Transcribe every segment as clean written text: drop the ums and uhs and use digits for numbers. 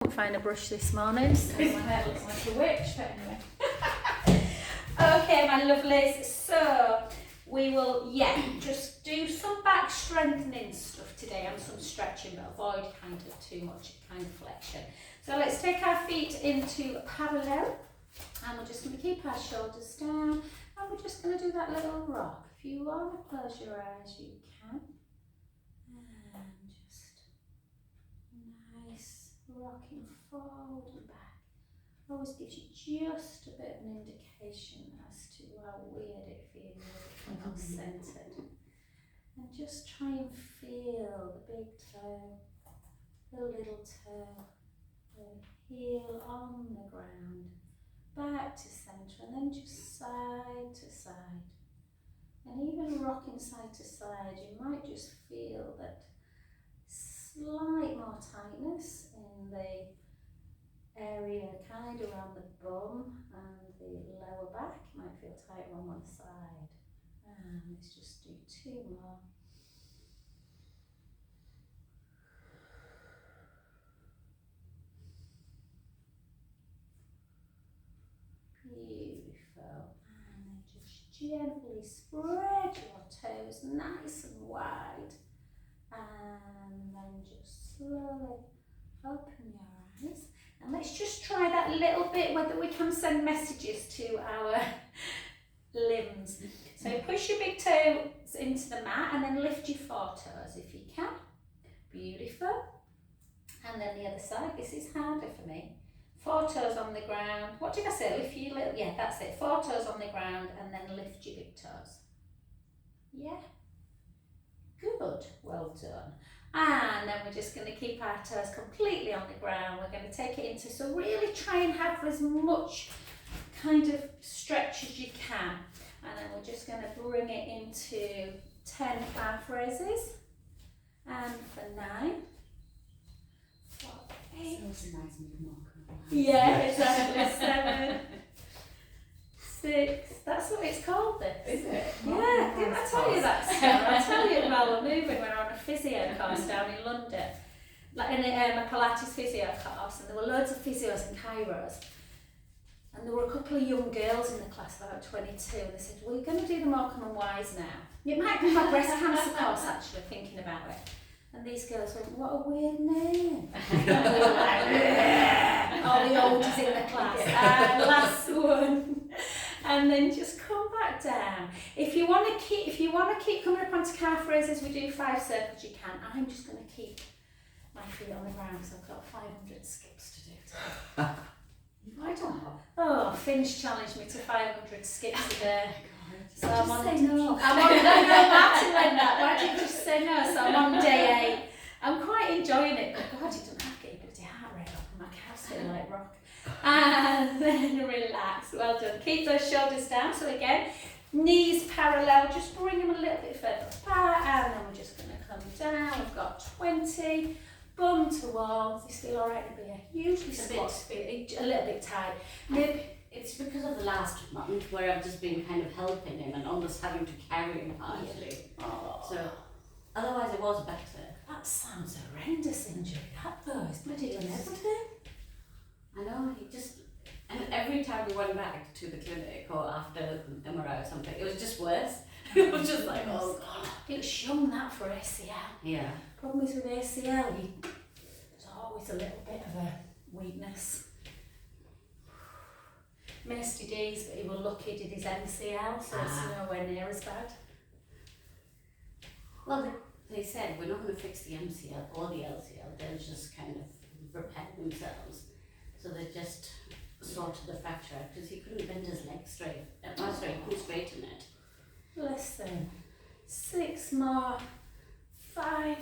Couldn't find a brush this morning, so my hair looks like a witch, but anyway. Okay, my lovelies, so we will, just do some back strengthening stuff today and some stretching, but avoid kind of too much kind of flexion. So let's take our feet into parallel, and we're just going to keep our shoulders down, and we're just going to do that little rock. If you want to close your eyes, you can. And just nice rocking forward and back. Always gives you just a bit of an indication as to how weird it feels if you're not centered. And just try and feel the big toe, the little toe, the heel on the ground, back to centre, and then just side to side. And even rocking side to side, you might just feel that slight more tightness in the area kind of around the bum and the lower back. You might feel tighter on one side. And let's just do two more. Beautiful. And then just gently spread your toes nice and wide. And then just slowly open your eyes. And let's just try that little bit whether we can send messages to our limbs. So push your big toes into the mat and then lift your foretoes if you can. Beautiful. And then the other side, this is harder for me. Foretoes on the ground. What did I say? Lift your little, that's it. Foretoes on the ground and then lift your big toes. Yeah. Good. Well done. And then we're just going to keep our toes completely on the ground. We're going to take it into, so really try and have as much kind of stretch as you can. And then we're just going to bring it into 10 calf raises. And for 9, 4, 8. Sounds nice and more. Yeah, exactly. 7, 6. That's what it's called, this. Is it? Yeah, didn't I tell you that, Sarah? I tell you while we're moving, we're on a physio course down in London, like in a Pilates physio course, and there were loads of physios and chiros, and there were a couple of young girls in the class, about 22, and they said, we're going to do the Morecambe and Wise now. It might be my breast cancer course, actually, thinking about it. And these girls went, what a weird name. And we were like, all the oldies in the class. And last one. And then just come back down. If you want to keep coming up onto calf raises, we do 5 circles, you can. I'm just going to keep my feet on the ground because I've got 500 skips to do today. I don't know. Oh, Finch challenged me to 500 skips a day. So I'm on Martin went that. Why did you just say no? So I'm on day 8. I'm quite enjoying it, but God, you don't have to get your bloody heart rate up and my calves feel like rock. And then relax. Well done. Keep those shoulders down. So again, knees parallel. Just bring them a little bit further apart, and then we're just going to come down. We've got 20. Bum to wall. This feel alright, Nabia? Usually squats a little bit tight. Maybe. It's because of the last month where I've just been kind of helping him and almost having to carry him partially. Oh. So otherwise it was better. That sounds horrendous injury, that though. He's bloody done everything. I know, and every time we went back to the clinic or after MRI or something, it was just worse. It was just like, oh God. It's young that for ACL. Yeah. Problem is with ACL, there's always a little bit of a weakness. Missed his D's, but he was lucky he did his MCL, so it's nowhere near as bad. Well, they said we're not going to fix the MCL or the LCL, they'll just kind of repair themselves. So they just sorted the fracture out because he couldn't bend his leg straight. He couldn't straighten it. Listen, 6 more, 5,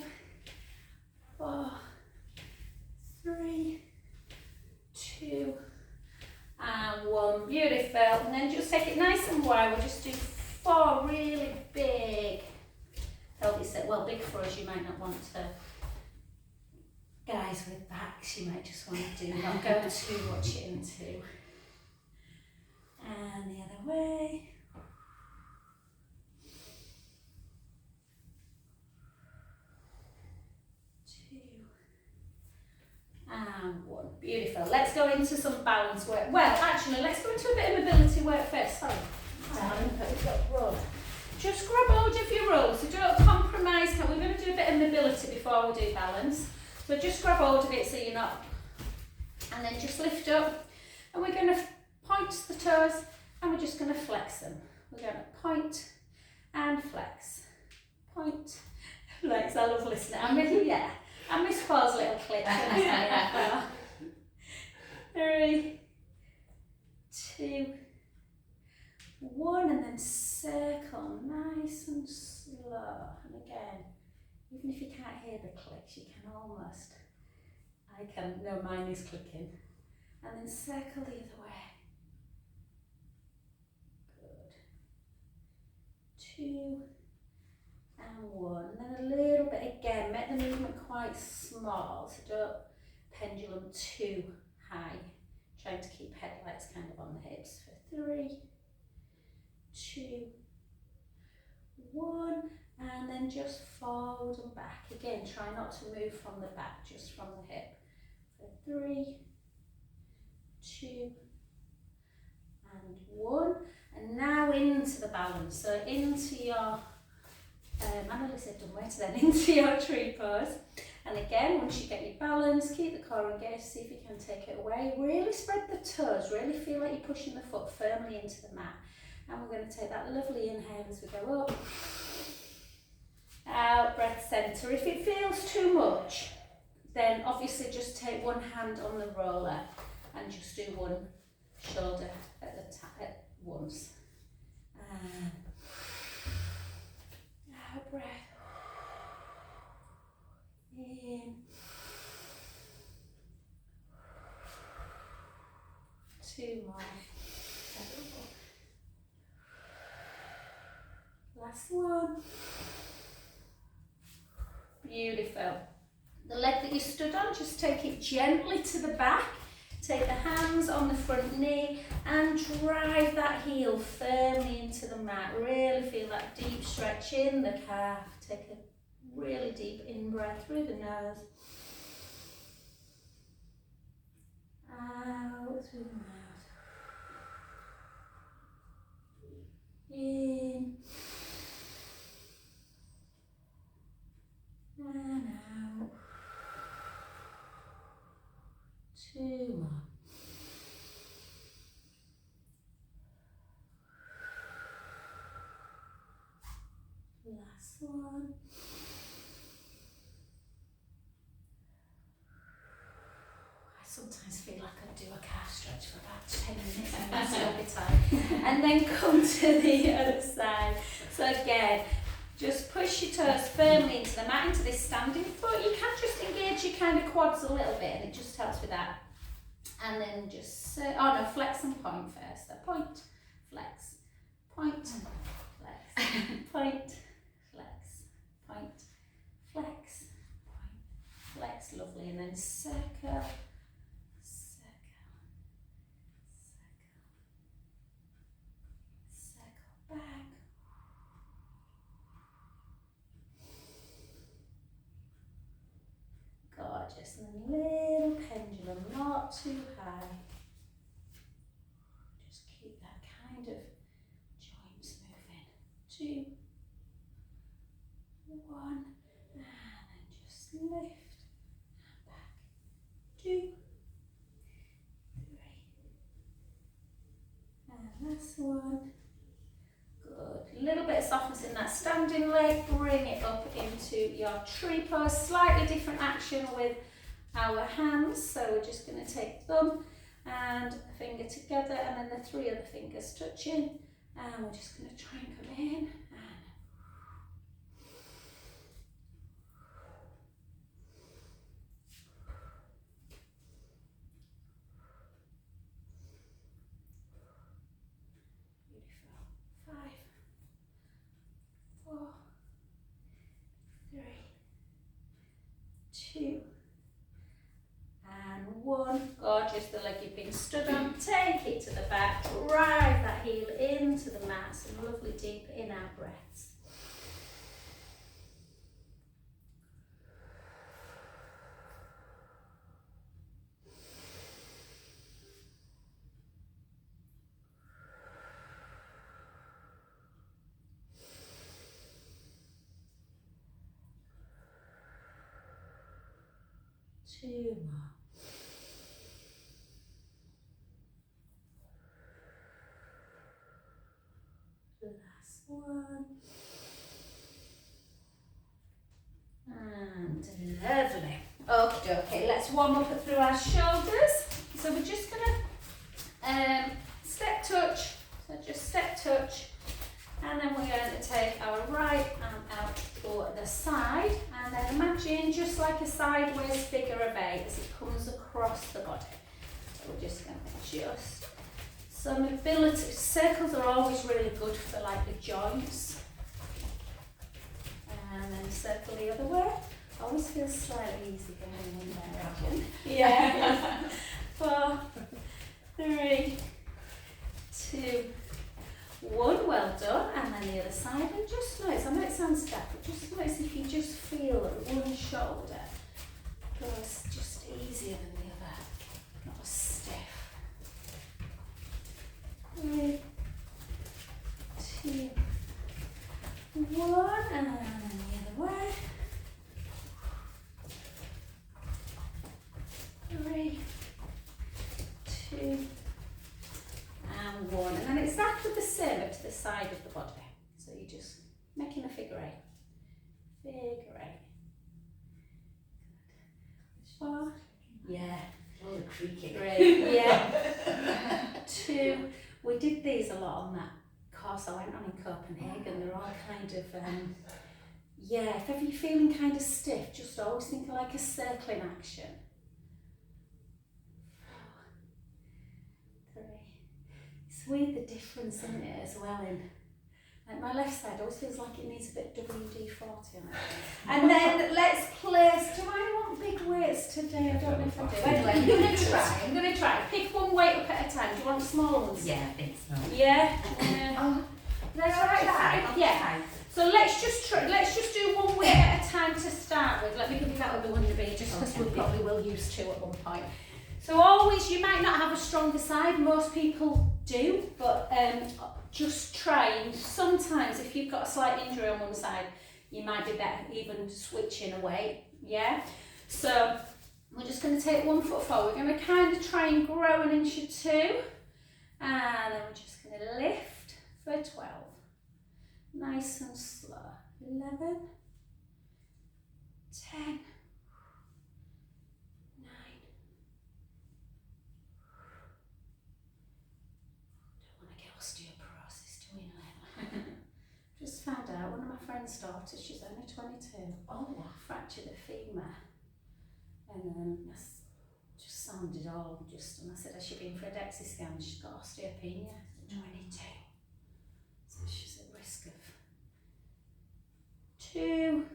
4, 3, 2, and 1. Beautiful. And then just take it nice and wide. We'll just do 4 really big. Help you set. Well, big for us. You might not want to. Guys with backs, you might just want to do not go too much into. And the other way. 2, and 1. Beautiful. Let's go into some balance work. Well, actually, let's go into a bit of mobility work first. Sorry, darling, but we've got roll. Just grab hold of your roll, so don't compromise. We're going to do a bit of mobility before we do balance. So just grab hold of it so you're not, and then just lift up, and we're going to point the toes, and we're just going to flex them. We're going to point and flex. Point, flex. I love listening. I miss Paul's little clips. 3, 2, 1, and then circle nice and slow. And again, even if you can't hear the clicks, you can almost, no, mine is clicking. And then circle the other way. Good. 2 and 1. And then a little bit again, make the movement quite small, so don't pendulum too high. Trying to keep headlights kind of on the hips for 3, 2, 1, and then just forward and back. Again, try not to move from the back, just from the hip. For 3, 2, and 1. And now into the balance. So into your, I nearly said dumb weight then, into your tree pose. And again, once you get your balance, keep the core engaged, see if you can take it away. Really spread the toes, really feel like you're pushing the foot firmly into the mat. And we're going to take that lovely inhale as we go up. Out, breath centre. If it feels too much, then obviously just take one hand on the roller and just do one shoulder at once. And out, breath. In. 2 more. Last one. Beautiful. The leg that you stood on, just take it gently to the back. Take the hands on the front knee and drive that heel firmly into the mat. Really feel that deep stretch in the calf. Take a really deep in-breath through the nose. Out through the mouth. In. And out. 2 more. Last one. I sometimes feel like I do a calf stretch for about 10 minutes and that's every time. And then come to the other side. So again, just push your toes firmly into the mat, into this standing foot. You can just engage your kind of quads a little bit and it just helps with that. And then just, flex and point first. So point, flex, point, flex, point, flex, point, flex, point, flex. Lovely. And then circle, circle, circle, circle back. Gorgeous. And then little pendulum, not too high. Just keep that kind of joints moving. 2, 1, and then just lift and back. 2, 3, and last one. Good. A little bit of softness in that standing leg. Bring it up into your tree pose. Slightly different action with our hands. So we're just going to take thumb and finger together and then the 3 other fingers touching. And we're just going to try and come in. And beautiful. 5, 4, 3, 2, and 1. Gorgeous. The leg you've been stood on. Take it to the back. Drive that heel into the mat. Some lovely deep in-out breaths. 2 more. Last one. And lovely. Okay, let's warm up through our shoulders. So we're just gonna step touch. So just step touch, and then we're going to take our right arm out to the side, and then imagine just like a sideways figure of 8 as it comes across the body. So we're just going to adjust. So mobility, circles are always really good for like the joints. And then circle the other way. Always feels slightly easy going in one direction. Yeah. 4, 3, 2, 1. Well done. And then the other side. And just notice, I know it sounds daft, but just notice if you just feel that one shoulder goes just easier than the other. Not as stiff. 3, 2, 1. And then the other way. 3, 2, and 1. And then exactly the same but to the side of the body. So you're just making a figure 8. Figure 8. Good. 4. Yeah. Oh, the creaking. Great. Yeah. 2. We did these a lot on that course I went on in Copenhagen. They're all kind of, yeah, if ever you're feeling kind of stiff, just always think of like a circling action. 4, 3. It's weird the difference in it as well. In like my left side always feels like it needs a bit of WD-40 on it. And then let's place. Do I want big weights today? I don't know if I do. Anyway, I'm going to try. Pick one weight up at a time. Do you want small ones? Yeah, I think so. Yeah. That's right. Yeah. So let's just do one weight at a time to start with. Let me give you that other one to be, just because we probably will use 2 at one point. So always, you might not have a stronger side, most people do, but just try, and sometimes if you've got a slight injury on one side, you might be better even switching away, yeah? So we're just going to take 1 foot forward, we're going to kind of try and grow an inch or 2, and then we're just going to lift for 12, nice and slow, 11, 10, 9, osteoporosis, do we know? Just found out one of my friend's daughters, she's only 22, fractured a femur, and just sounded all just, and I said, has she been for a DEXA scan? She's got osteopenia at 22, so she's at risk of 2,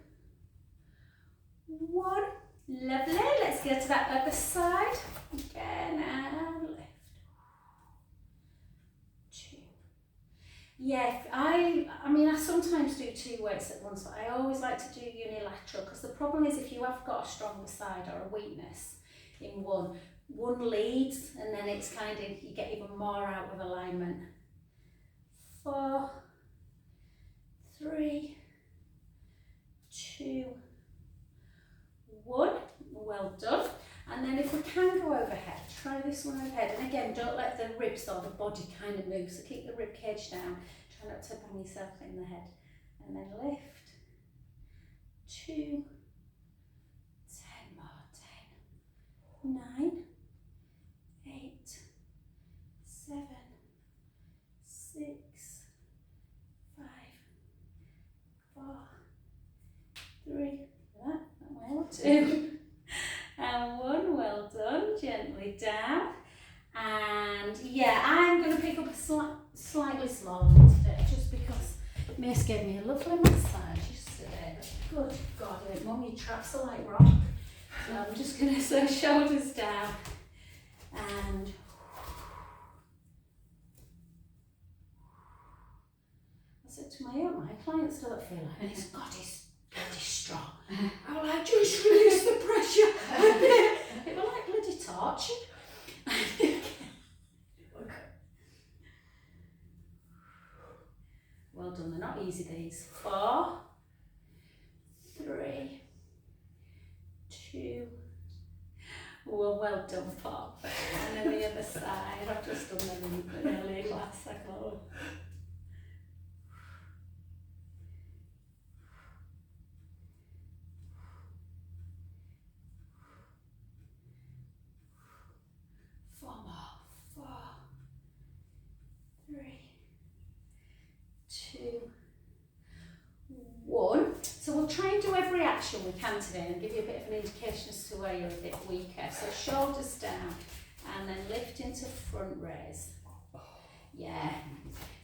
1, lovely. Let's go to that other side again and lift. 2. Yeah, I mean I sometimes do 2 weights at once, but I always like to do unilateral, because the problem is if you have got a stronger side or a weakness in one leads, and then it's kind of, you get even more out of alignment. 4, 3, 2, 1. Well done. And then if we can go overhead, try this one overhead. And again, don't let the ribs or the body kind of move. So keep the rib cage down. Try not to bang yourself in the head. And then lift. 2, 10 more. 10, 9, 8, 7, 6, 5, 4, 3, that well, 2, and 1, well done, gently down, and yeah, I'm going to pick up a slightly smaller one today, just because Mace gave me a lovely massage yesterday. Good God, Mum, your traps are like rock. So I'm just going to so shoulders down, and I said to my clients don't feel like this. God, he's strong. I was like, just release the pressure. It was like bloody torture. Well done, they're not easy these. 4, 3, 2, Well done, Pop. And then the other side. I've just done them in the early class. I go. Four more. 4, 3, 2, 1. So we'll try and do every action we can today and give you a bit of an indication as to where you're a bit weaker. So shoulders down and then lift into front raise. Yeah.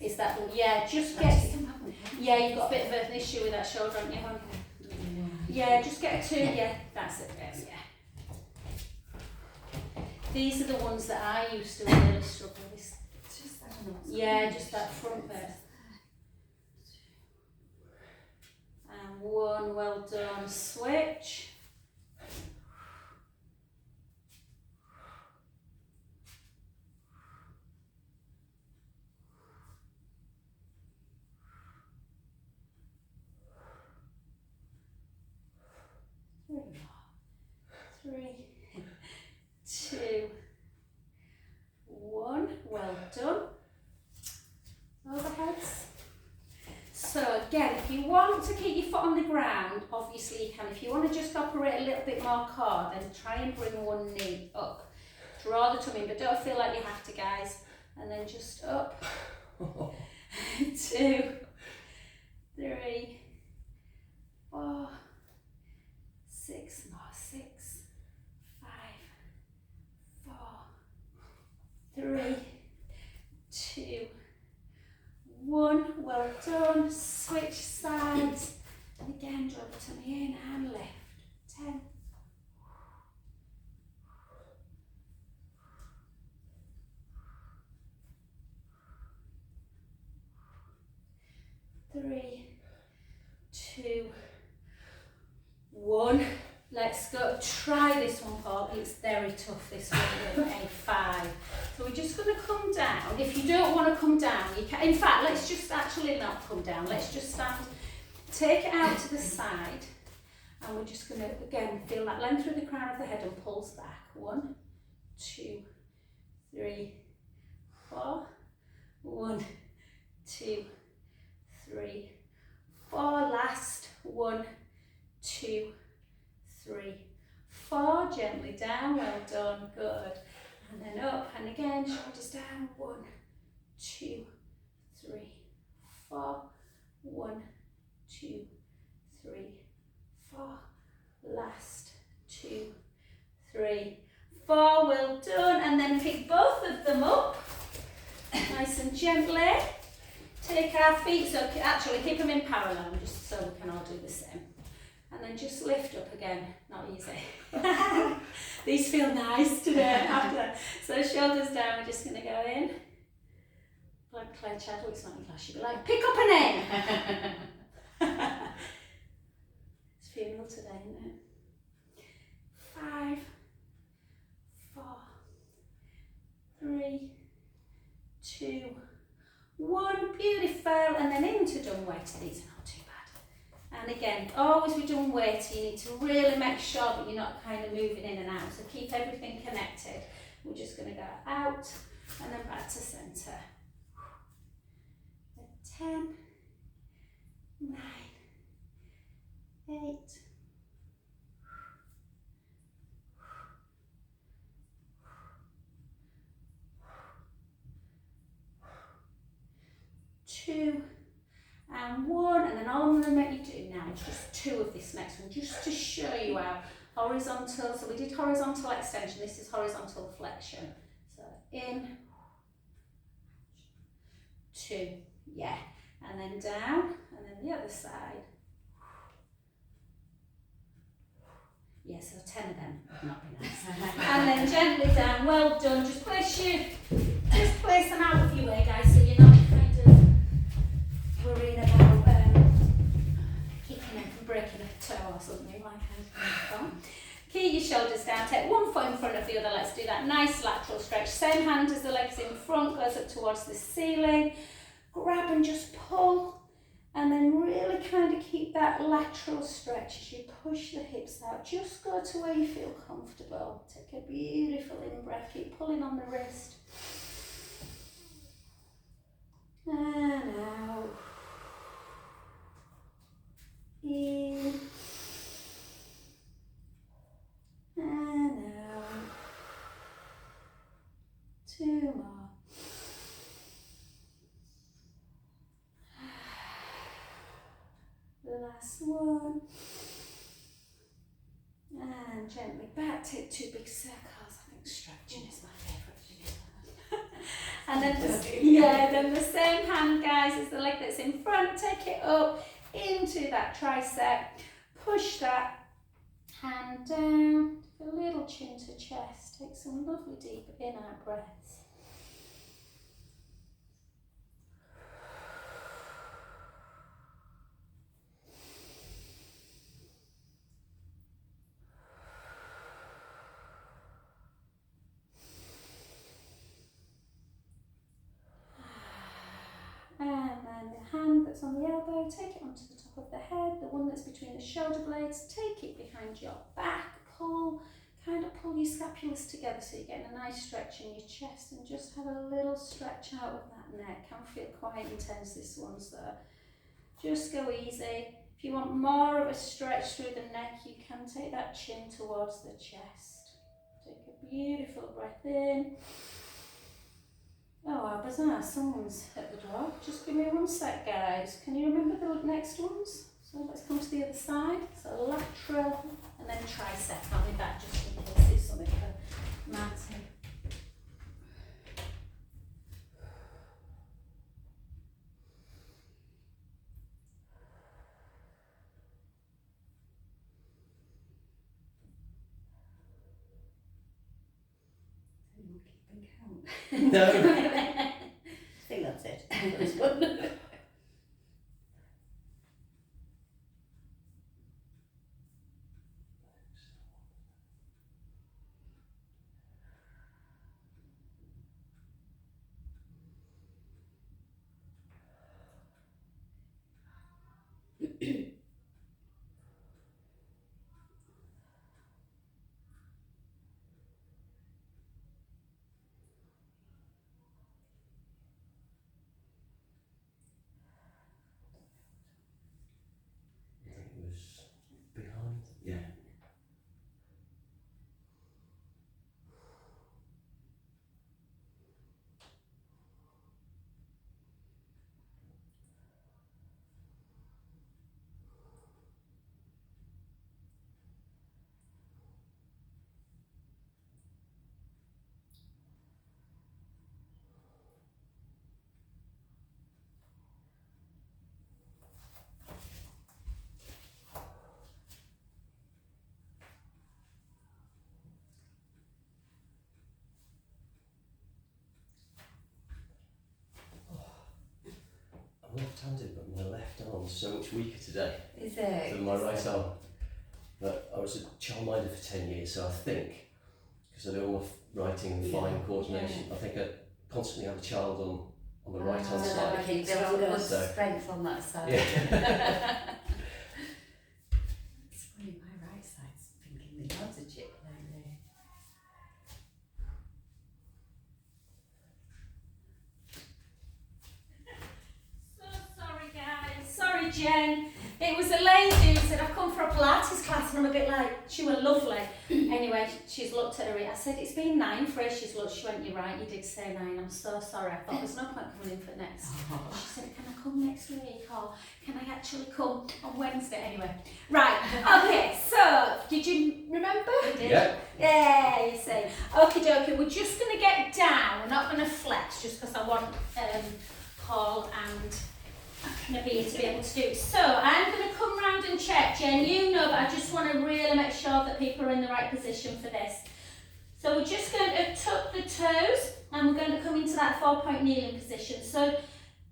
Is that, yeah, just get, yeah, you've got a bit of an issue with that shoulder, haven't you, hon? Yeah, just get a 2, yeah, that's it, yes, yeah. These are the ones that I used to really struggle with. Yeah, just that front bit. And 1, well done, switch. Three, 2, 1, well done. Overheads. So again, if you want to keep your foot on the ground, obviously you can. If you want to just operate a little bit more core, then try and bring one knee up. Draw the tummy in, but don't feel like you have to, guys. And then just up. 2, 3, 4, 6 more. 6, 5, 4, 3, 2, 1. Well done. Switch sides. And again, draw the tummy in and lift. 10. 3, 2, 1. Let's go. Try this one, Paul. It's very tough, this one with a 5. So we're just going to come down. If you don't want to come down, you can. In fact, let's just actually not come down. Let's just stand. Take it out to the side. And we're just going to, again, feel that length through the crown of the head and pulse back. 1, 2, 3, 4. 1, 2, 3, 4. Last. 1, 2, 3, 4. Gently down. Well done. Good. And then up. And again. Shoulders down. 1, 2, 3, 4. 1, 2, 3, 4. Last. 2, 3, 4. Well done. And then pick both of them up. Nice and gently. Take our feet, so actually keep them in parallel, just so we can all do the same. And then just lift up again, not easy. These feel nice today after. So shoulders down, we're just going to go in. Like Claire Chadwick's not in class, she'd be like, pick up a name. It's funeral today, isn't it? 5, 4, 3, 2, 1. Beautiful. And then into dumb weighty. These are not too bad. And again, always with dumb weighty, you need to really make sure that you're not kind of moving in and out. So keep everything connected. We're just going to go out and then back to centre. 10, 9, 8, 2 and 1, and then all I'm going to make you do now is just 2 of this next one, just to show you how horizontal. So we did horizontal extension, this is horizontal flexion. So in, 2, yeah, and then down, and then the other side. Yeah, so 10 of them would not be nice. And then gently down. Well done. Just place them out of your way, guys, so you're not kind of worrying about kicking them from breaking a toe or something like that. Keep your shoulders down. Take one foot in front of the other. Let's do that nice lateral stretch. Same hand as the legs in front, goes up towards the ceiling. Grab and just pull. And then really kind of keep that lateral stretch as you push the hips out. Just go to where you feel comfortable. Take a beautiful in-breath. Keep pulling on the wrist. And out. In. And out. 2 more. Last one. And gently back, take 2 big circles. I think stretching is my favourite thing. And then the same hand, guys, as the leg that's in front. Take it up into that tricep. Push that hand down. A little chin to chest. Take some lovely deep in-out breaths. And then the hand that's on the elbow, take it onto the top of the head. The one that's between the shoulder blades, take it behind your back. Pull, kind of pull your scapulars together so you're getting a nice stretch in your chest, and just have a little stretch out of that neck. Can feel quite intense, this one, so just go easy. If you want more of a stretch through the neck, you can take that chin towards the chest. Take a beautiful breath in. Oh, how bizarre, someone's at the door. Just give me 1 sec, guys. Can you remember the next ones? So let's come to the other side. So lateral and then tricep. I'll be back just in case there's something for Martin. Keeping count. No. I think that's it. I'm left-handed, but my left arm's so much weaker today Is it? than my right arm. But I was a childminder for 10 years, so I think, because I do all my writing and fine coordination, I think I constantly have a child on the right hand side. Okay, build up So- strength on that side. Yeah. It's funny, my right side's thinking the odds are chip lately. So sorry, guys. Sorry, Jen. It was a lady who said, I've come for a Pilates class, and I'm a bit like, she was lovely. Anyway, she's looked at her, I said, it's been 9 for her. She's looked, she went, you're right, you did say 9. I'm so sorry. I thought there's no point coming in for next. She said, can I come next week, or can I actually come on Wednesday? Anyway, right, okay, so, did you remember? Yeah. Yeah, you see. Okie dokie, we're just going to get down. We're not going to flex, just because I want Paul and Nadia to be able to do. So I'm going to come round and check. Jen, you know, but I just want to really make sure that people are in the right position for this. So we're just going to tuck the toes, and we're going to come into that 4-point kneeling position. So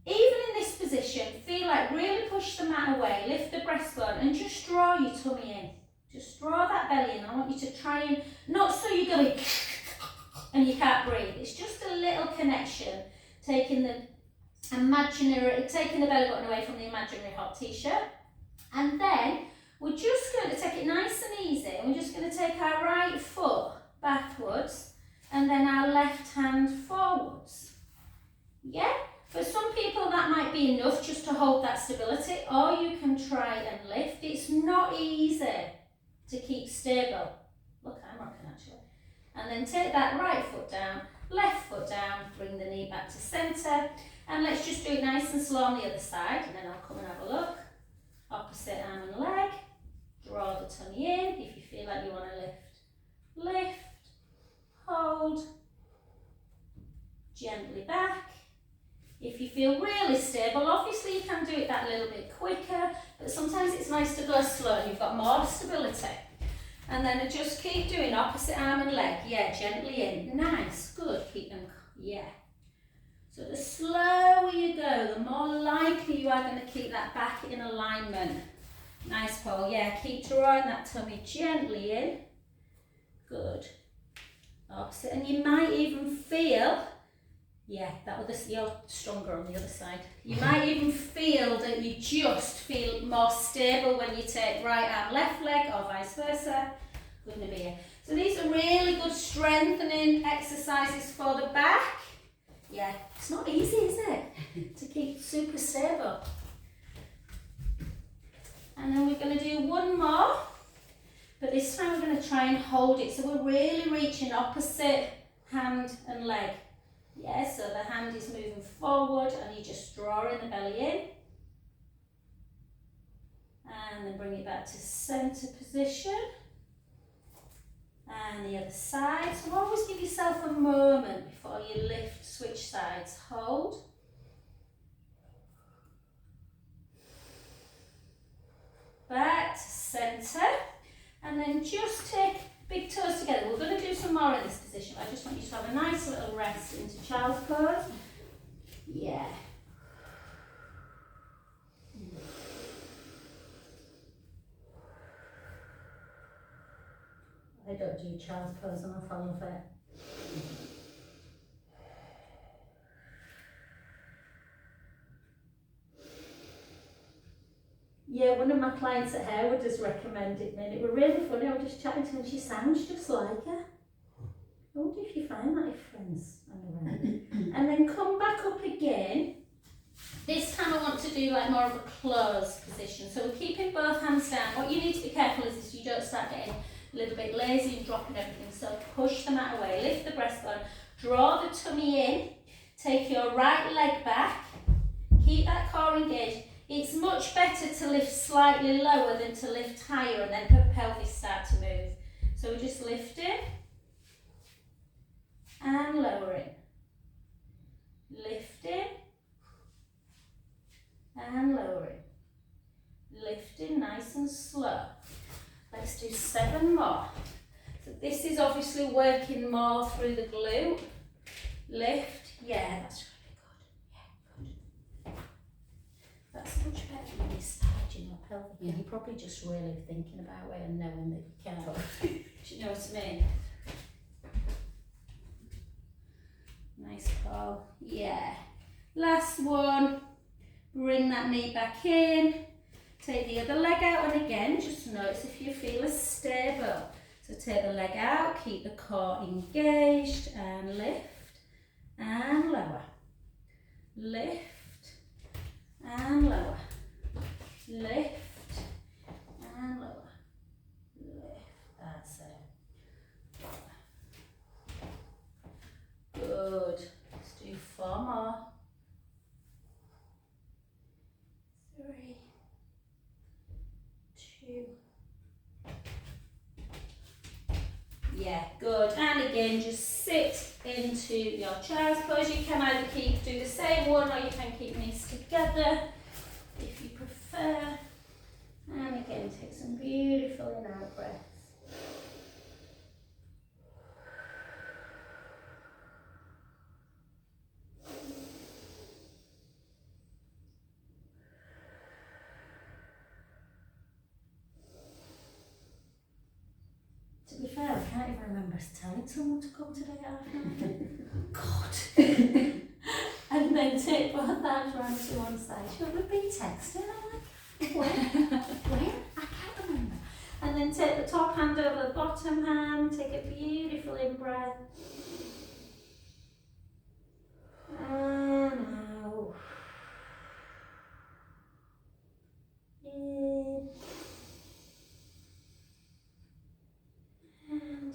even in this position, feel like really push the mat away, lift the breastbone, and just draw your tummy in. Just draw that belly in. I want you to try and, not so you're going and you can't breathe. It's just a little connection, taking the taking the belly button away from the imaginary hot t-shirt. And then we're just going to take it nice and easy. We're just going to take our right foot backwards and then our left hand forwards. Yeah? For some people that might be enough just to hold that stability, or you can try and lift. It's not easy to keep stable. Look, I'm rocking actually. And then take that right foot down, left foot down, bring the knee back to centre, and let's just do it nice and slow on the other side, and then I'll come and have a look. Opposite arm and leg, draw the tummy in. If you feel like you want to lift, hold, gently back. If you feel really stable, obviously you can do it that little bit quicker, but sometimes it's nice to go slow, you've got more stability. And then just keep doing opposite arm and leg, yeah, gently in, nice, good, keep them, yeah. So the slower you go, the more likely you are going to keep that back in alignment. Nice, Paul, yeah, keep drawing that tummy gently in, good. Opposite, and you might even feel, yeah, you're stronger on the other side. You might even feel that you just feel more stable when you take right arm, left leg, or vice versa. Good, Nabia. So these are really good strengthening exercises for the back. Yeah, it's not easy, is it? To keep super stable. And then we're going to do one more, but this time we're going to try and hold it. So we're really reaching opposite hand and leg. Yeah, so the hand is moving forward and you're just drawing the belly in. And then bring it back to centre position. And the other side. So always give yourself a moment before you lift, switch sides. Hold. Back to centre. And then just take big toes together. We're going to do some more in this position. I just want you to have a nice little rest into child's pose. Yeah. I don't do child's pose and I follow it. Yeah, one of my clients at Harewood has recommended me and it was really funny. I was just chatting to her and she sounds just like her. I wonder if you find that if friends are around. And then come back up again. This time I want to do like more of a closed position. So we're keeping both hands down. What you need to be careful is you don't start getting a little bit lazy and dropping everything. So push the mat away, lift the breastbone, draw the tummy in, take your right leg back, keep that core engaged. It's much better to lift slightly lower than to lift higher and then the pelvis start to move. So we're just lifting and lowering, lifting and lowering, lifting nice and slow. Let's do 7 more. So this is obviously working more through the glute. Lift, yeah, that's really good. Yeah, good. That's much better when you start, you know, pelvic. Yeah. You're probably just really thinking about it and knowing that you can't. Do you know what I mean? Nice pull. Yeah. Last one. Bring that knee back in. Take the other leg out, and again, just notice if you feel as stable. So take the leg out, keep the core engaged, and lift and lower. Lift and lower. Lift and lower. Lift. That's it. Good. Let's do 4 more. 3, 2. Yeah, good. And again, just sit into your child's pose. You can either do the same one or you can keep knees together if you prefer. And again, take some beautiful in out breaths. To be fair, I can't even remember telling someone to come today at half 9. God. And then take both arms round to one side. She'll repeat texting. I'm like, when? I can't remember. And then take the top hand over the bottom hand. Take a beautiful in-breath. And out. In. And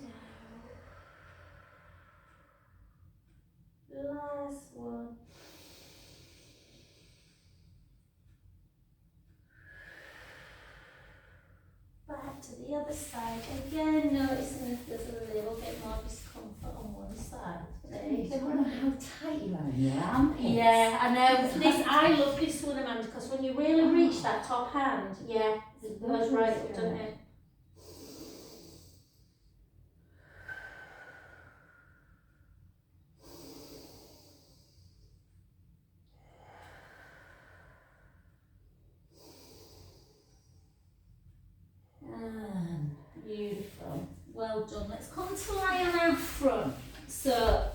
out. Last one. Back to the other side. Again, noticing if there's a little bit more discomfort on one side. I don't know how tight you are in your armpits. Yeah, I know. I love this one, Amanda, because when you really reach that top hand, it goes right up, doesn't it? Beautiful. Well done. Let's come to lie on our front. So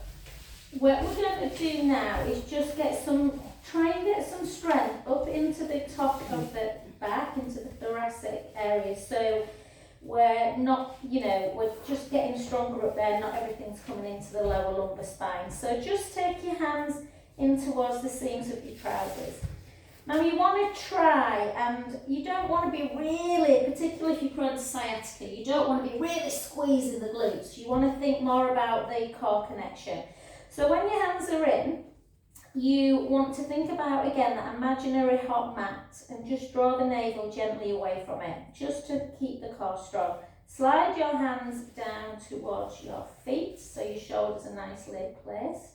what we're going to do now is just try and get some strength up into the top of the back, into the thoracic area. So we're not, we're just getting stronger up there, not everything's coming into the lower lumbar spine. So just take your hands in towards the seams of your trousers. Now you want to try, and you don't want to be really, particularly if you're prone to sciatica, you don't want to be really squeezing the glutes. You want to think more about the core connection. So when your hands are in, you want to think about, again, that imaginary hot mat, and just draw the navel gently away from it, just to keep the core strong. Slide your hands down towards your feet, so your shoulders are nicely placed.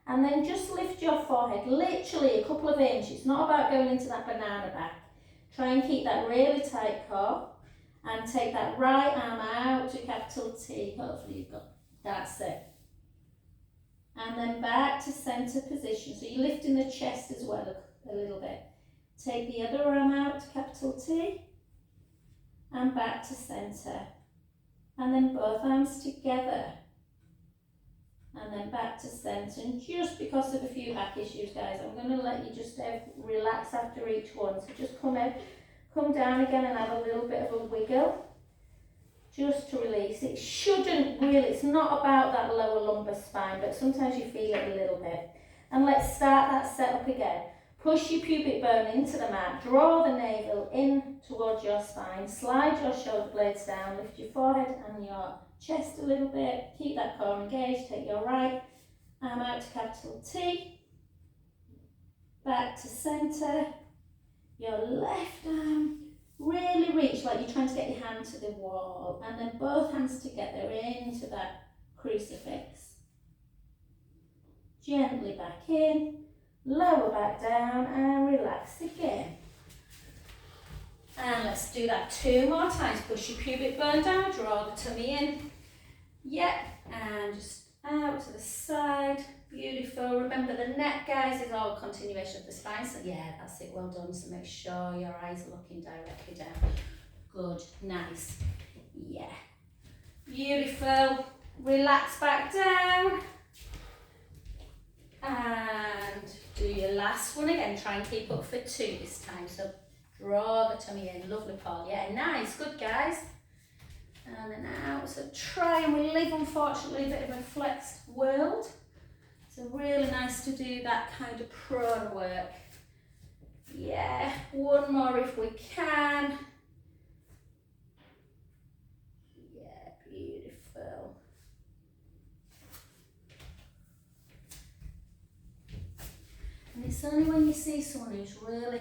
And then just lift your forehead, literally a couple of inches. It's not about going into that banana back. Try and keep that really tight core. And take that right arm out to capital T. Hopefully you've got, that's it. And then back to centre position. So you're lifting the chest as well a little bit. Take the other arm out to capital T. And back to centre. And then both arms together. And then back to centre. And just because of a few back issues, guys, I'm going to let you just relax after each one. So just come down again and have a little bit of a wiggle, just to release. It shouldn't really, it's not about that lower lumbar spine, but sometimes you feel it a little bit. And let's start that setup again. Push your pubic bone into the mat, draw the navel in towards your spine, slide your shoulder blades down, lift your forehead and your chest a little bit, keep that core engaged, take your right arm out to capital T, back to centre, your left arm, really reach like you're trying to get your hand to the wall, and then both hands together into that crucifix. Gently back in, lower back down and relax again. And let's do that 2 more times. Push your pubic bone down, draw the tummy in. Yep, and just out to the side. Beautiful. Remember the neck, guys, is all a continuation of the spine. So yeah, that's it. Well done. So make sure your eyes are looking directly down. Good. Nice. Yeah. Beautiful. Relax back down. And do your last one again. Try and keep up for 2 this time. So draw the tummy in. Lovely, Paul. Yeah, nice. Good, guys. And then out. So try, and we live, unfortunately, a bit of a flexed world. So really nice to do that kind of prone work. Yeah, one more if we can. Yeah, beautiful. And it's only when you see someone who's really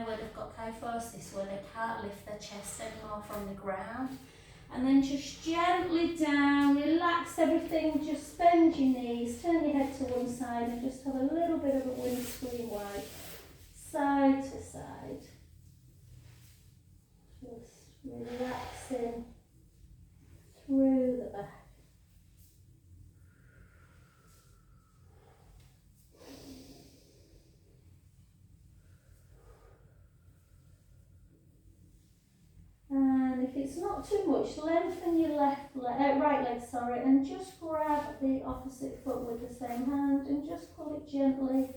where they've got kyphosis, where they can't lift their chest anymore from the ground. And then just gently down, relax everything, just bend your knees, turn your head to one side and just have a little bit of a windscreen wipe, side to side. Just relaxing through the back. And if it's not too much, lengthen your right leg, and just grab the opposite foot with the same hand and just pull it gently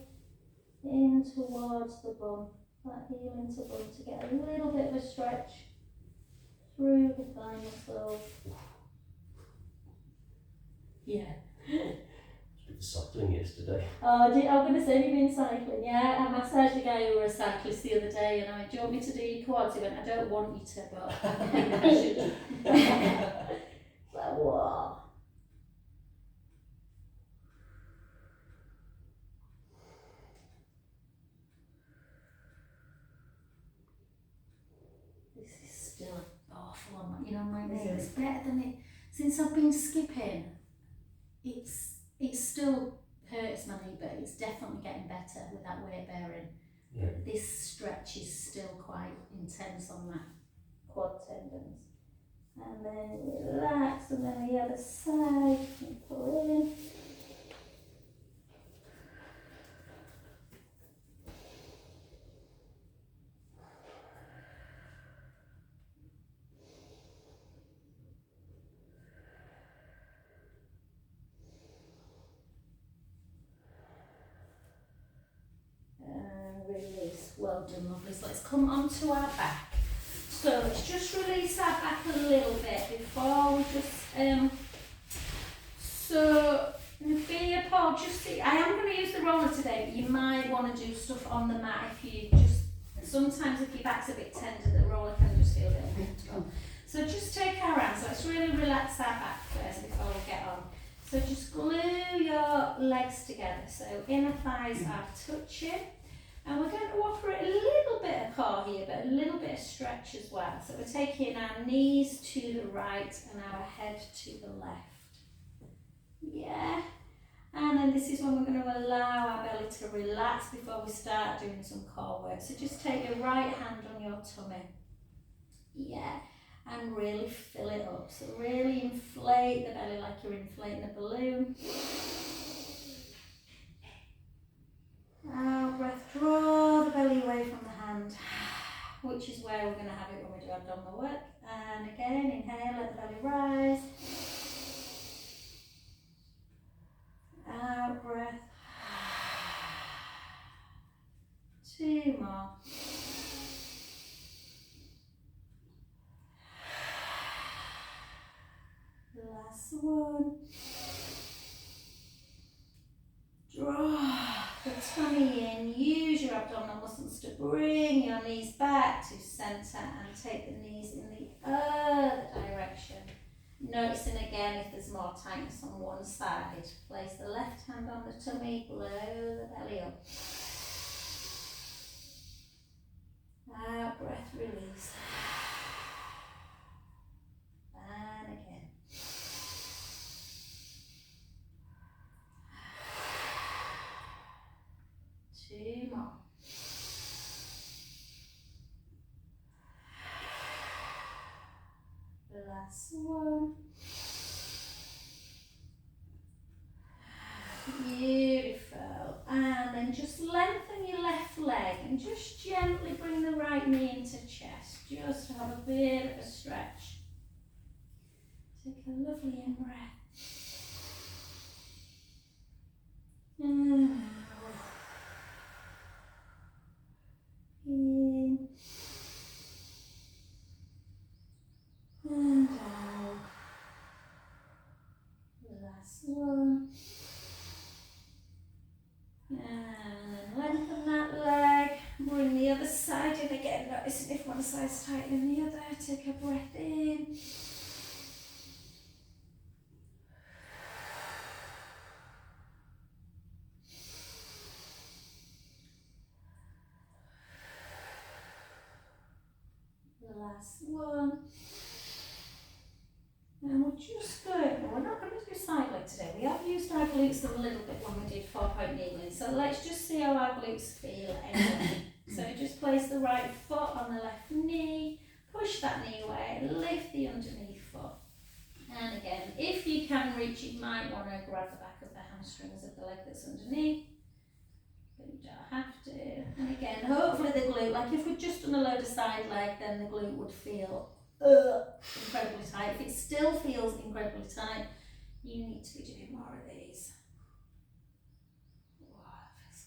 in towards the bum, that heel into bum to get a little bit of a stretch through the thigh muscles. Yeah. Bit of cycling yesterday. Oh, I'm going to say you've been cycling. Yeah, I massaged a guy who was a cyclist the other day and I went, do you want me to do your quads? He went, I don't want you to, but I think I should. So, whoa. This is still awful on my, my knee. It's better than it. Since I've been skipping, it still hurts my knee, but it's definitely getting better with that weight bearing. Yeah. This stretch is still quite intense on that quad tendons. And then relax, and then the other side, and pull in. And release. Well done, lovely. So let's come onto our back. So let's just release our back a little bit before we just so feel your paw, just see, I am going to use the roller today, but you might want to do stuff on the mat if you just, sometimes if your back's a bit tender, the roller can just feel a bit uncomfortable. So just take our hands, let's really relax our back first before we get on. So just glue your legs together, so inner thighs are touching. And we're going to operate a little bit of core here, but a little bit of stretch as well. So we're taking our knees to the right and our head to the left. Yeah. And then this is when we're going to allow our belly to relax before we start doing some core work. So just take your right hand on your tummy. Yeah. And really fill it up. So really inflate the belly like you're inflating a balloon. Out breath, draw the belly away from the hand, which is where we're going to have it when we do abdominal work. And again, inhale, let the belly rise. Out breath. 2 more. Last one. Draw the tummy in, use your abdominal muscles to bring your knees back to centre and take the knees in the other direction. Noticing again if there's more tightness on one side. Place the left hand on the tummy, blow the belly up. Out breath, release. And again. Two more. Last one. Beautiful. And then just lengthen your left leg and just gently bring the right knee into chest. Just to have a bit of a stretch. Take a lovely in breath. And out. In. And out. Last one. And lengthen that leg. Bring the other side in again. Noticing if one side's tighter than the other. Take a breath in. Last one. And we're just going, we're not going to do side leg today. We have used our glutes a little bit when we did 4-point kneeling. So let's just see how our glutes feel anyway. So just place the right foot on the left knee, push that knee away, lift the underneath foot. And again, if you can reach, you might want to grab the back of the hamstrings of the leg that's underneath. But you don't have to. And again, hopefully the glute, like if we'd just done a load of side leg, then the glute would feel incredibly tight. If it still feels incredibly tight, you need to be doing more of these. Wow, that feels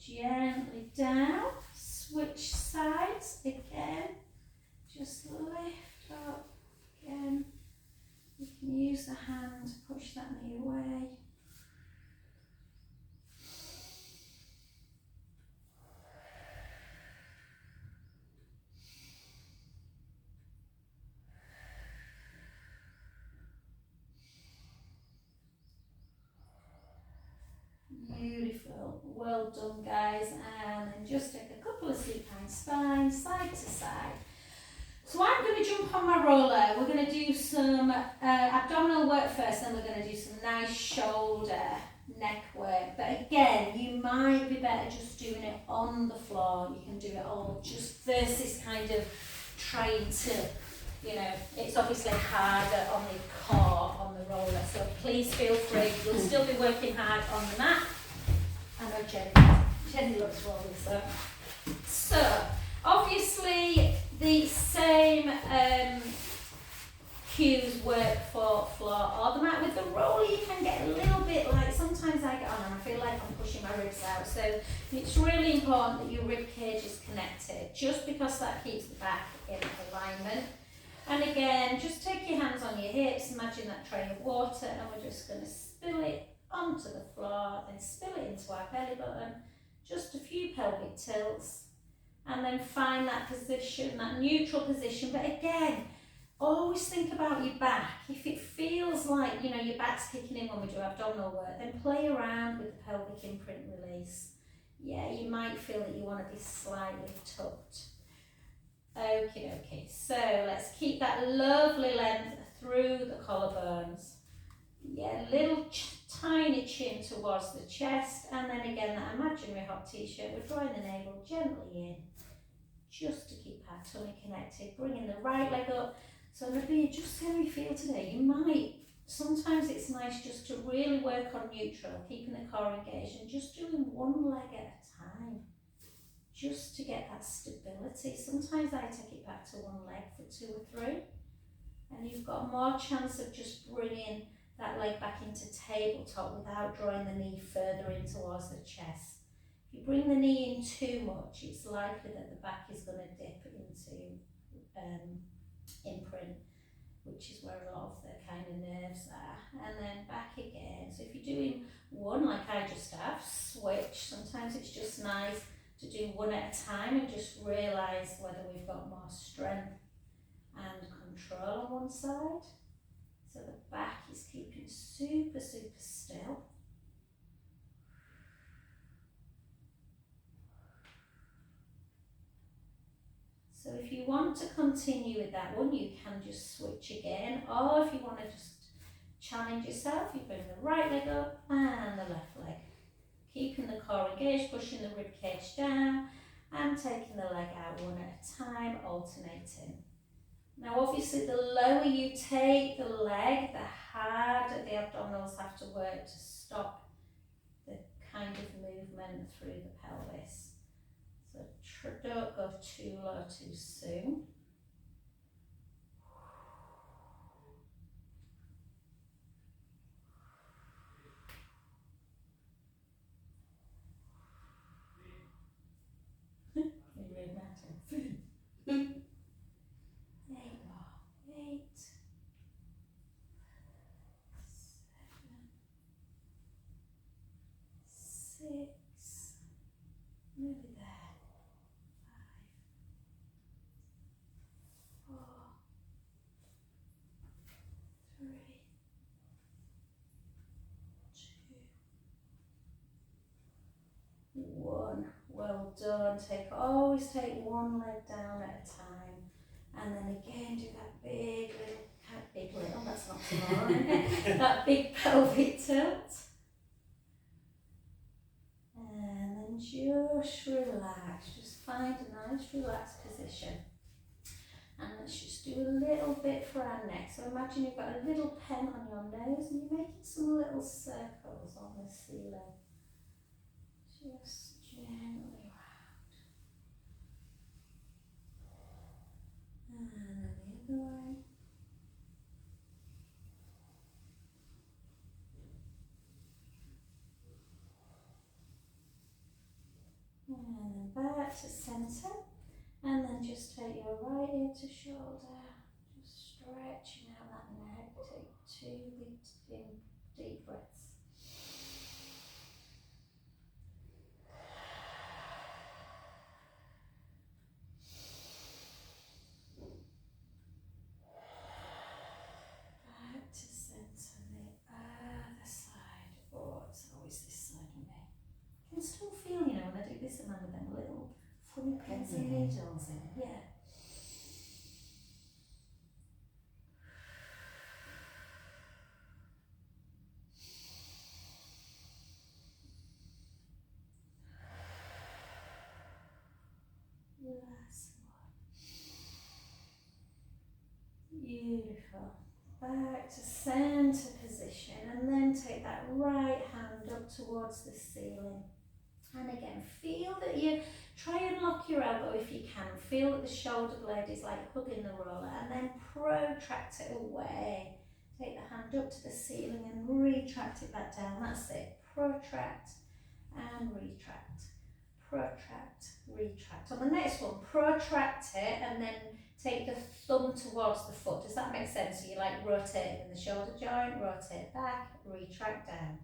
gently down. Switch sides again. Just lift up again. You can use the hand to push that knee away. Beautiful. Well done, guys. And then just take a couple of supine spines, side to side. So I'm going to jump on my roller. We're going to do some abdominal work first, then we're going to do some nice shoulder, neck work. But again, you might be better just doing it on the floor. You can do it all just versus kind of trying to, you know, it's obviously harder on the core, on the roller. So please feel free. You'll still be working hard on the mat. I know Jenny loves rollers. So obviously the same cues work for floor or the mat. With the roller you can get a little bit like, sometimes I get on and I feel like I'm pushing my ribs out, so it's really important that your rib cage is connected, just because that keeps the back in alignment. And again, just take your hands on your hips, imagine that tray of water, and we're just going to spill it onto the floor, then spill it into our belly button, just a few pelvic tilts. And then find that position, that neutral position. But again, always think about your back. If it feels like, you know, your back's kicking in when we do abdominal work, then play around with the pelvic imprint release. Yeah, you might feel that you want to be slightly tucked. Okay, so let's keep that lovely length through the collarbones. Yeah, little tiny chin towards the chest, and then again that imaginary hot t-shirt, we're drawing the navel gently in, just to keep our tummy connected, bringing the right leg up. So Nabi, just see how you feel today. You might, sometimes it's nice just to really work on neutral, keeping the core engaged and just doing one leg at a time, just to get that stability. Sometimes I take it back to one leg for 2 or 3, and you've got more chance of just bringing that leg back into tabletop without drawing the knee further in towards the chest. If you bring the knee in too much, it's likely that the back is going to dip into imprint, which is where a lot of the kind of nerves are. And then back again. So if you're doing one like I just have, switch. Sometimes it's just nice to do one at a time and just realise whether we've got more strength and control on one side. So the back is keeping super still. So if you want to continue with that one, you can just switch again, or if you want to just challenge yourself, you bring the right leg up and the left leg. Keeping the core engaged, pushing the rib cage down and taking the leg out one at a time, alternating. Now obviously the lower you take the leg, the harder the abdominals have to work to stop the kind of movement through the pelvis. So don't go too low too soon. Nearly there. 5, 4, 3, 2, 1. Well done. Always take one leg down at a time, and then again do that big little, that's not tomorrow, that big pelvic tilt. And then just relax, just find a nice relaxed position. And let's just do a little bit for our neck. So imagine you've got a little pen on your nose and you're making some little circles on the ceiling. Just gently round. And then the other way. back to centre, and then just take your right ear to shoulder, just stretching out that neck. Take 2 deep breaths. Back to centre, the other side. Oh, it's always this side of me. I can still feel, you know, when I do this, Amanda, them little funny pins and needles in. Yeah. Last one. Beautiful. Back to centre position, and then take that right hand up towards the ceiling. And again, feel that you try and lock your elbow if you can. Feel that the shoulder blade is like hugging the roller, and then protract it away. Take the hand up to the ceiling and retract it back down. That's it. Protract and retract. Protract, retract. On the next one, protract it and then take the thumb towards the foot. Does that make sense? So you like rotating in the shoulder joint, rotate back, retract down.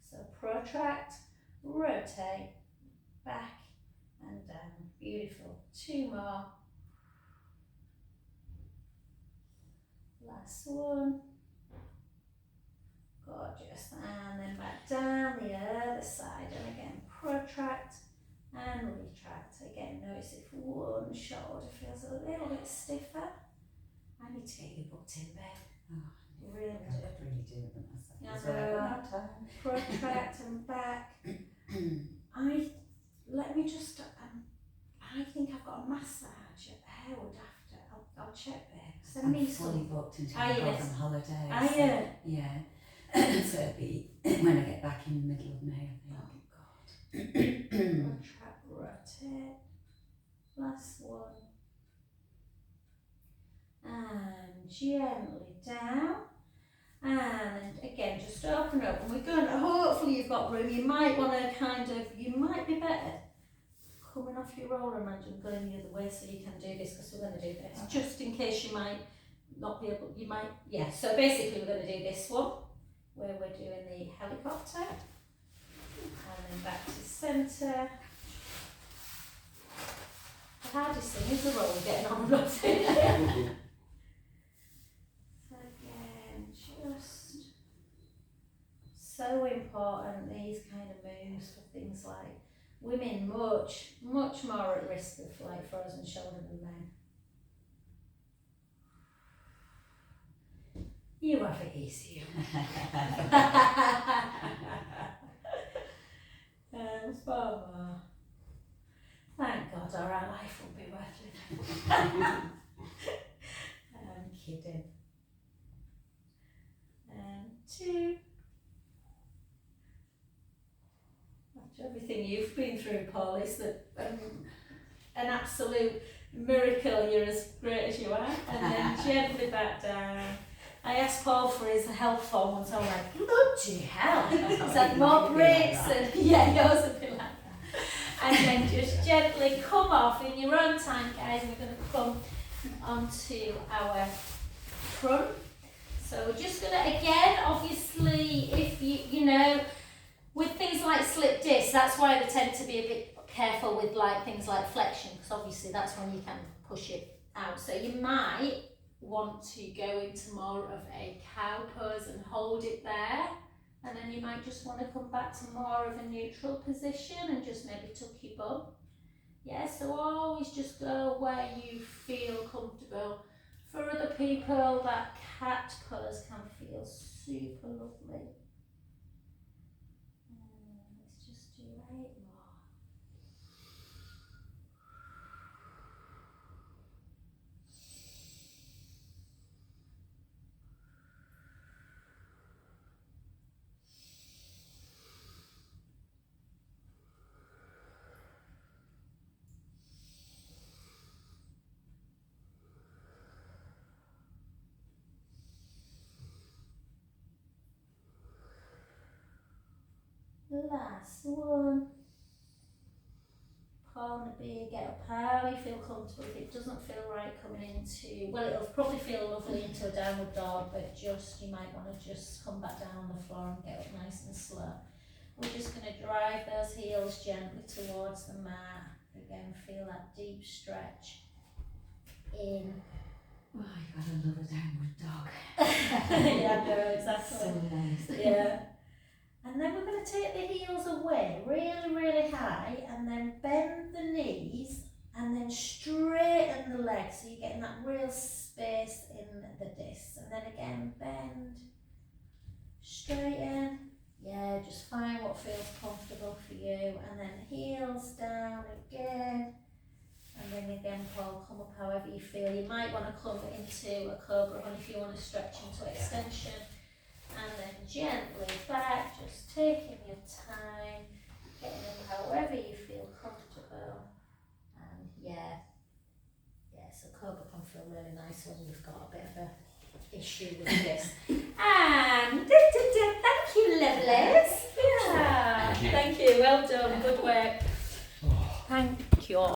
So protract, rotate, back and down. Beautiful. 2 more. Last one. Gorgeous. And then back down the other side. And again, protract and retract. Again, notice if one shoulder feels a little bit stiffer. I need to get you booked in, babe. Oh, Really I do. could really do it with myself. Yeah, So I don't have time. Protract and back. Let me just, I think I've got a massage at Harewood after. I'll check there. Send me I'm fully some. booked until Are I you? go on holiday. Are so, you? Yeah. So it'll be when I get back in the middle of May, I think. Oh God. Protract, rotate. Last one. And gently down. And again, just open up. And we're going to, hopefully you've got room. You might want to you might be better coming off your roller, imagine going the other way so you can do this, because we're going to do this. Just in case you might not be able, yeah. So basically we're going to do this one, where we're doing the helicopter. And then back to centre. The hardest thing is the roll, getting on and off it. So again, just so important, these kind of moves for things like women, much more at risk of like frozen shoulder than men. You have it easy. Far more. Thank God, or our life will be worth living. I'm kidding. 2. After everything you've been through, Paul, is that an absolute miracle. You're as great as you are. And then gently back down. I asked Paul for his health form once. I was like, bloody hell! He's had more breaks and yeah, yours would be like that. And then just gently come off in your own time, guys. We're going to come onto our front. So we're just going to, again, obviously, if you know, with things like slip disc, that's why they tend to be a bit careful with like things like flexion, because obviously that's when you can push it out. So you might want to go into more of a cow pose and hold it there, and then you might just want to come back to more of a neutral position and just maybe tuck your bum. Yeah, so always just go where you feel comfortable. For other people, that cat pose can feel super lovely. Let's just do 8 more. Last one. corner B, get up how you feel comfortable. If it doesn't feel right coming into, well, it'll probably feel lovely into a downward dog, but just, you might want to just come back down on the floor and get up nice and slow. We're just going to drive those heels gently towards the mat. Again, feel that deep stretch in. Oh, you've got to love a downward dog. Yeah, no, exactly. So nice. Yeah. And then we're going to take the heels away really, really high, and then bend the knees and then straighten the legs, so you're getting that real space in the discs. And then again, bend, straighten. Yeah, just find what feels comfortable for you. And then heels down again. And then again, Paul, come up however you feel. You might want to come into a cobra run if you want to stretch into extension. And then gently back, just taking your time, getting up however you feel comfortable. And yeah, so cobra can feel really nice when you've got a bit of a issue with this. And thank you, lovelies. Yeah, thank you. Well done. Good work. Thank you.